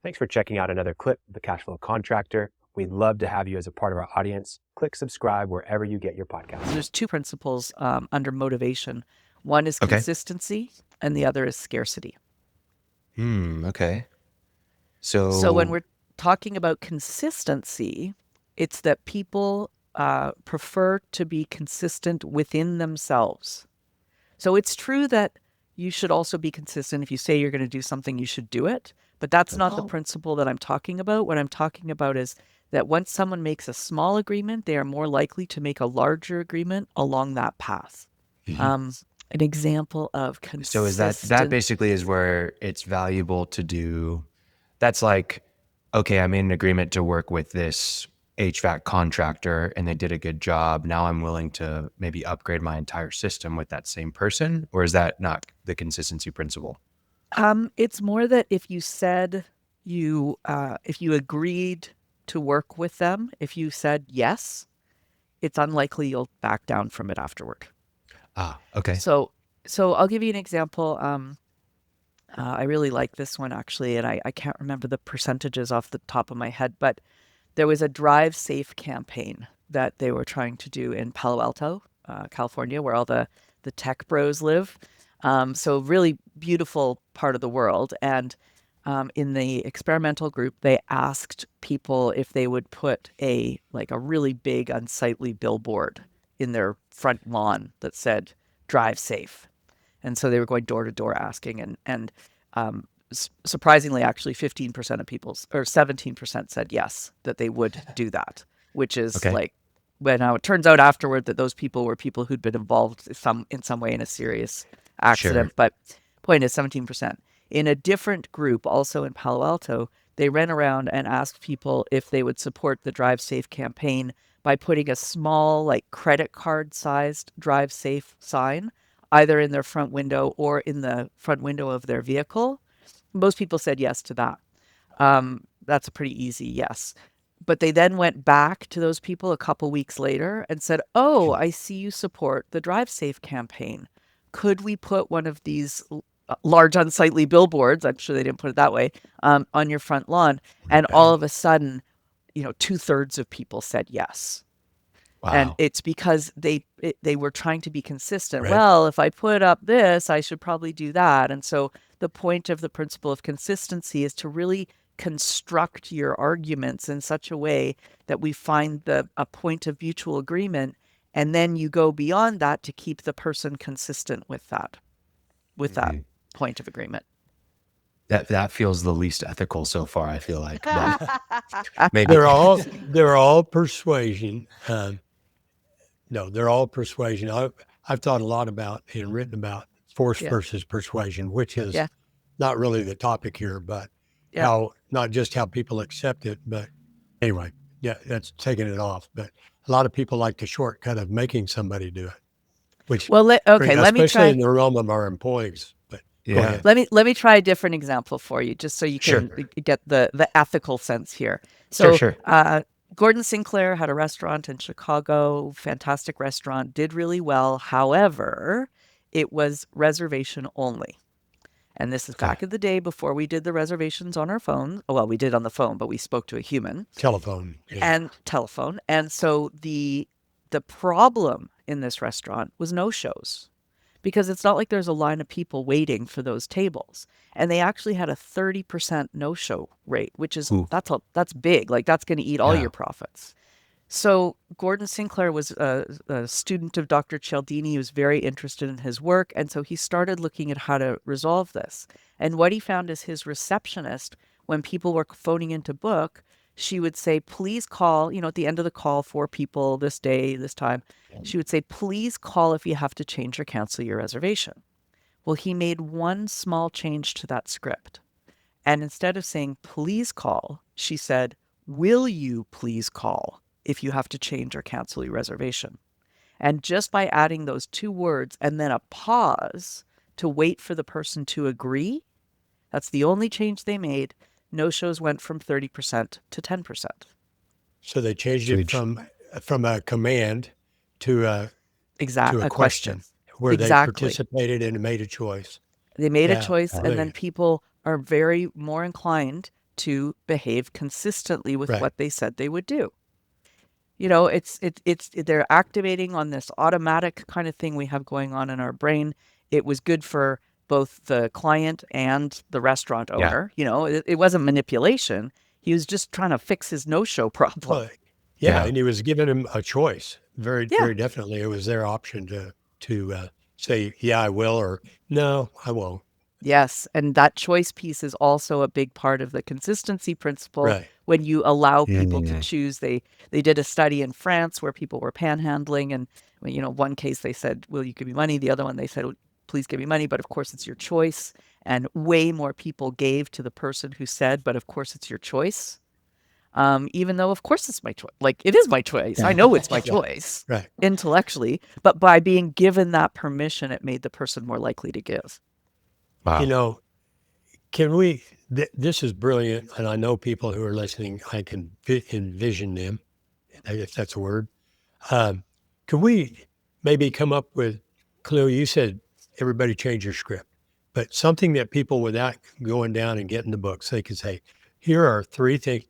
Thanks for checking out another clip of the Cashflow Contractor. We'd love to have you as a part of our audience. Click subscribe wherever you get your podcasts. There's two principles under motivation. One is Okay. consistency, and the other is scarcity. Okay. So when we're talking about consistency, it's that people prefer to be consistent within themselves. So it's true that you should also be consistent. If you say you're going to do something, you should do it. But that's not the principle that I'm talking about. What I'm talking about is that once someone makes a small agreement, they are more likely to make a larger agreement along that path. An example of consistent. So is that basically is where it's valuable to do? That's like, okay, I made an agreement to work with this HVAC contractor and they did a good job. Now I'm willing to maybe upgrade my entire system with that same person, or is that not the consistency principle? It's more that if you said if you agreed to work with them, if you said yes, it's unlikely you'll back down from it afterward. Okay. So I'll give you an example. I really like this one actually, and I can't remember the percentages off the top of my head, but there was a drive safe campaign that they were trying to do in Palo Alto, California, where all the tech bros live. So really beautiful part of the world. And in the experimental group, they asked people if they would put a really big unsightly billboard in their front lawn that said drive safe. And so they were going door to door asking, and surprisingly, actually 15% of people, or 17% said yes, that they would do that, which is Okay. now it turns out afterward that those people were people who'd been involved in some way in a serious accident. Sure. But point is 17%. In a different group, also in Palo Alto, they ran around and asked people if they would support the Drive Safe campaign by putting a small, credit card sized Drive Safe sign either in their front window or in the front window of their vehicle. Most people said yes to that. That's a pretty easy yes. But they then went back to those people a couple weeks later and said, "Oh, I see you support the Drive Safe campaign. Could we put one of these large unsightly billboards," I'm sure they didn't put it that way, on your front lawn? And all of a sudden, 2/3 of people said yes. And Wow. it's because they were trying to be consistent. Right. Well, if I put up this, I should probably do that. And so the point of the principle of consistency is to really construct your arguments in such a way that we find a point of mutual agreement, and then you go beyond that to keep the person consistent with that point of agreement. That feels the least ethical so far, I feel like. But maybe They're all persuasion. No, they're all persuasion. I've thought a lot about and written about force versus persuasion, which is not really the topic here, but how not just how people accept it, but anyway, that's taking it off. But a lot of people like the shortcut of making somebody do it, which let me especially try in the realm of our employees. But go ahead. Let me try a different example for you, just so you can get the ethical sense here. So, Sure. Gordon Sinclair had a restaurant in Chicago, fantastic restaurant, did really well. However, it was reservation only. And this is back in the day before we did the reservations on our phone. Well, we did on the phone, but we spoke to a human. Telephone. And telephone. And so the problem in this restaurant was no-shows, because it's not like there's a line of people waiting for those tables. And they actually had a 30% no-show rate, which is, that's big. That's going to eat all your profits. So Gordon Sinclair was a student of Dr. Cialdini. He was very interested in his work. And so he started looking at how to resolve this. And what he found is his receptionist, when people were phoning in to book, she would say, "Please call," at the end of the call, 4 people this day, this time. She would say, "Please call if you have to change or cancel your reservation." Well, he made one small change to that script. And instead of saying, "Please call," she said, "Will you please call if you have to change or cancel your reservation?" And just by adding those 2 words and then a pause to wait for the person to agree, that's the only change they made. No-shows went from 30% to 10%. So they changed it from a command to a question where they participated and made a choice. They made a choice, and then people are very more inclined to behave consistently with Right. what they said they would do. You know, they're activating on this automatic kind of thing we have going on in our brain. It was good for both the client and the restaurant Yeah. owner. You know, it wasn't manipulation. He was just trying to fix his no-show problem. Well, yeah, Yeah. and he was giving him a choice. Very, Yeah. very definitely, it was their option to say, "Yeah, I will," or "No, I won't." Yes, and that choice piece is also a big part of the consistency principle. Right. When you allow people to Mm. choose, they did a study in France where people were panhandling, and you know, one case they said, "Will you give me money?" The other one they said, "Please give me money," but of course it's your choice. And way more people gave to the person who said, "But of course it's your choice." Even though of course it's my choice, like it is my choice. I know it's my choice Right. intellectually, but by being given that permission, it made the person more likely to give. Wow. You know, can we? This is brilliant, and I know people who are listening. I can envision them, if that's a word. Can we maybe come up with, Khalil, you said everybody change your script, but something that people, without going down and getting the books, they could say, here are 3 things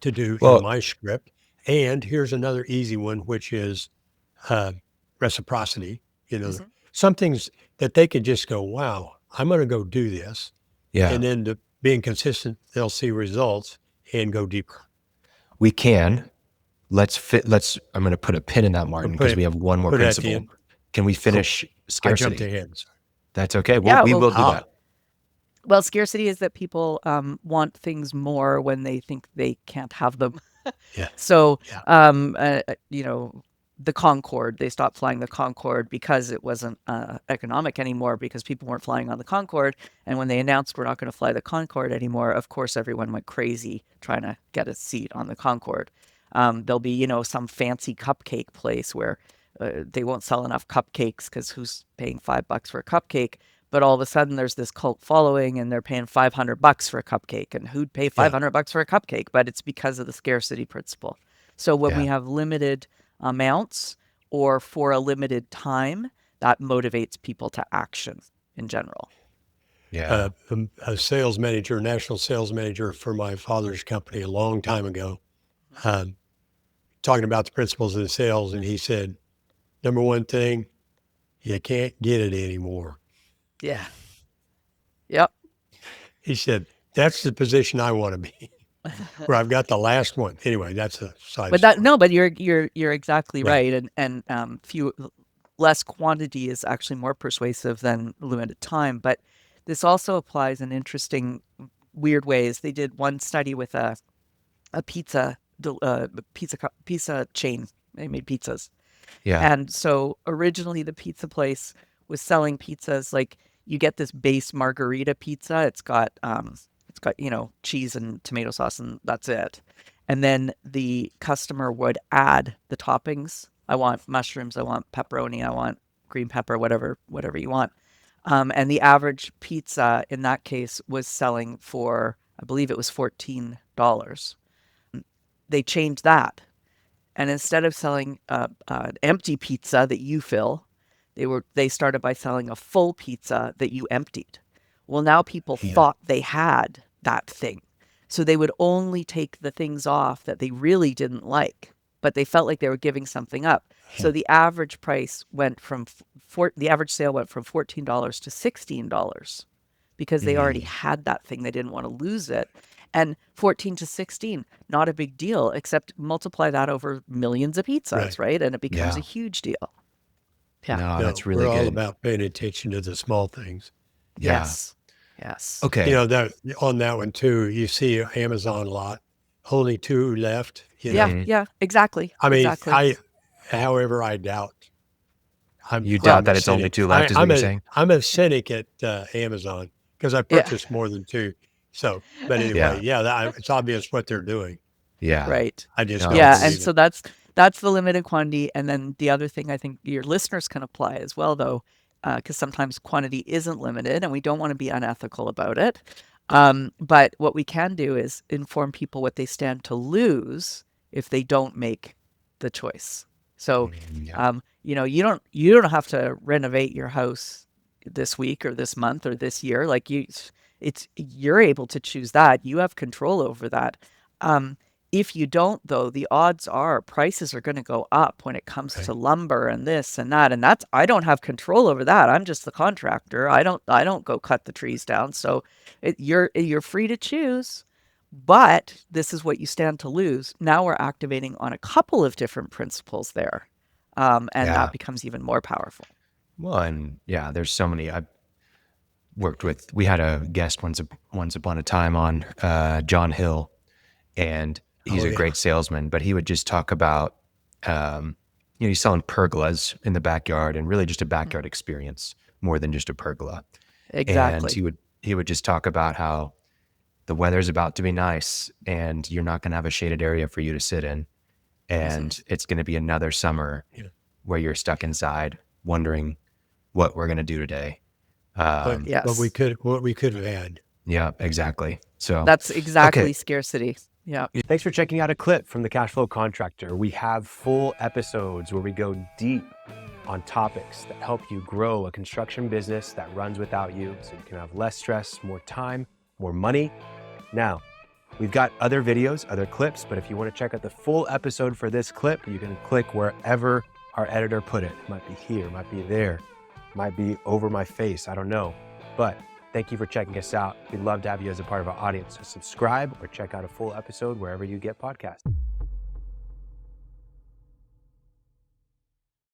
to do in Well, my script. And here's another easy one, which is reciprocity. You know, some things that they could just go, wow, I'm going to go do this. yeah, And then being consistent, they'll see results and go deeper. we can. I'm going to put a pin in that, Martin, because we have one more put it at the principle. end. Can we finish I jumped scarcity? ahead. Sorry. That's okay. Yeah, We well- will do that. Well, scarcity is that people want things more when they think they can't have them. Yeah. So, Yeah. you know, the Concorde, they stopped flying the Concorde because it wasn't economic anymore because people weren't flying on the Concorde. And when they announced we're not going to fly the Concorde anymore, of course, everyone went crazy trying to get a seat on the Concorde. There'll be, you know, some fancy cupcake place where they won't sell enough cupcakes because who's paying $5 for a cupcake? But all of a sudden there's this cult following and they're paying $500 for a cupcake. And who'd pay $500 for a cupcake? But it's because of the scarcity principle. So when we have limited amounts or for a limited time, that motivates people to action in general. Yeah. A sales manager, national sales manager for my father's company a long time ago, talking about the principles of the sales. And he said, number one thing, you can't get it anymore. Yeah. Yep. He said, that's the position I want to be, where I've got the last one. Anyway, that's a side But story. but you're exactly right. And less quantity is actually more persuasive than limited time. But this also applies in interesting, weird ways. They did one study with a pizza chain. They made pizzas. Yeah. And so originally the pizza place was selling pizzas like you get this base margarita pizza. It's got you know, cheese and tomato sauce and that's it. And then the customer would add the toppings. I want mushrooms, I want pepperoni, I want green pepper, whatever you want. And the average pizza in that case was selling for, I believe it was $14. They changed that. And instead of selling an empty pizza that you fill, they started by selling a full pizza that you emptied. Well, now people thought they had that thing. So they would only take the things off that they really didn't like, but they felt like they were giving something up. So the average price went from the average sale went from $14 to $16 because they already had that thing. They didn't want to lose it. And 14 to 16, not a big deal, except multiply that over millions of pizzas, right? And it becomes a huge deal. Yeah. No, that's really we're good. all about paying attention to the small things. Yeah. Yes. Okay. You know, that on that one too, you see Amazon a lot, only 2 left. You know? Yeah, exactly. I mean, exactly. however, I doubt. You doubt that it's only 2 left, is what you're saying? I'm a cynic at Amazon because I purchased more than 2. So, but anyway, it's obvious what they're doing. Yeah. Right. I just don't and believe so it. that's the limited quantity. And then the other thing I think your listeners can apply as well, though, because sometimes quantity isn't limited and we don't want to be unethical about it. But what we can do is inform people what they stand to lose if they don't make the choice. So, you know, you don't have to renovate your house this week or this month or this year. Like you're able to choose that. You have control over that. If you don't, though, the odds are prices are going to go up when it comes to lumber and this and that. And I don't have control over that. I'm just the contractor. I don't go cut the trees down. So you're free to choose, but this is what you stand to lose. Now we're activating on a couple of different principles there. And that becomes even more powerful. Well, and there's so many. I've worked with, we had a guest once upon a time on, John Hill, and he's a great salesman, but he would just talk about, he's selling pergolas in the backyard, and really just a backyard experience more than just a pergola. Exactly. And he would just talk about how the weather's about to be nice and you're not going to have a shaded area for you to sit in. And it's going to be another summer where you're stuck inside wondering what we're going to do today. What we could have had. Yeah, exactly. So that's exactly scarcity. Yeah. Thanks for checking out a clip from the Cashflow Contractor. We have full episodes where we go deep on topics that help you grow a construction business that runs without you, so you can have less stress, more time, more money. Now, we've got other videos, other clips, but if you want to check out the full episode for this clip, you can click wherever our editor put it. It might be here, it might be there, it might be over my face, I don't know. But thank you for checking us out. We'd love to have you as a part of our audience. So subscribe or check out a full episode wherever you get podcasts.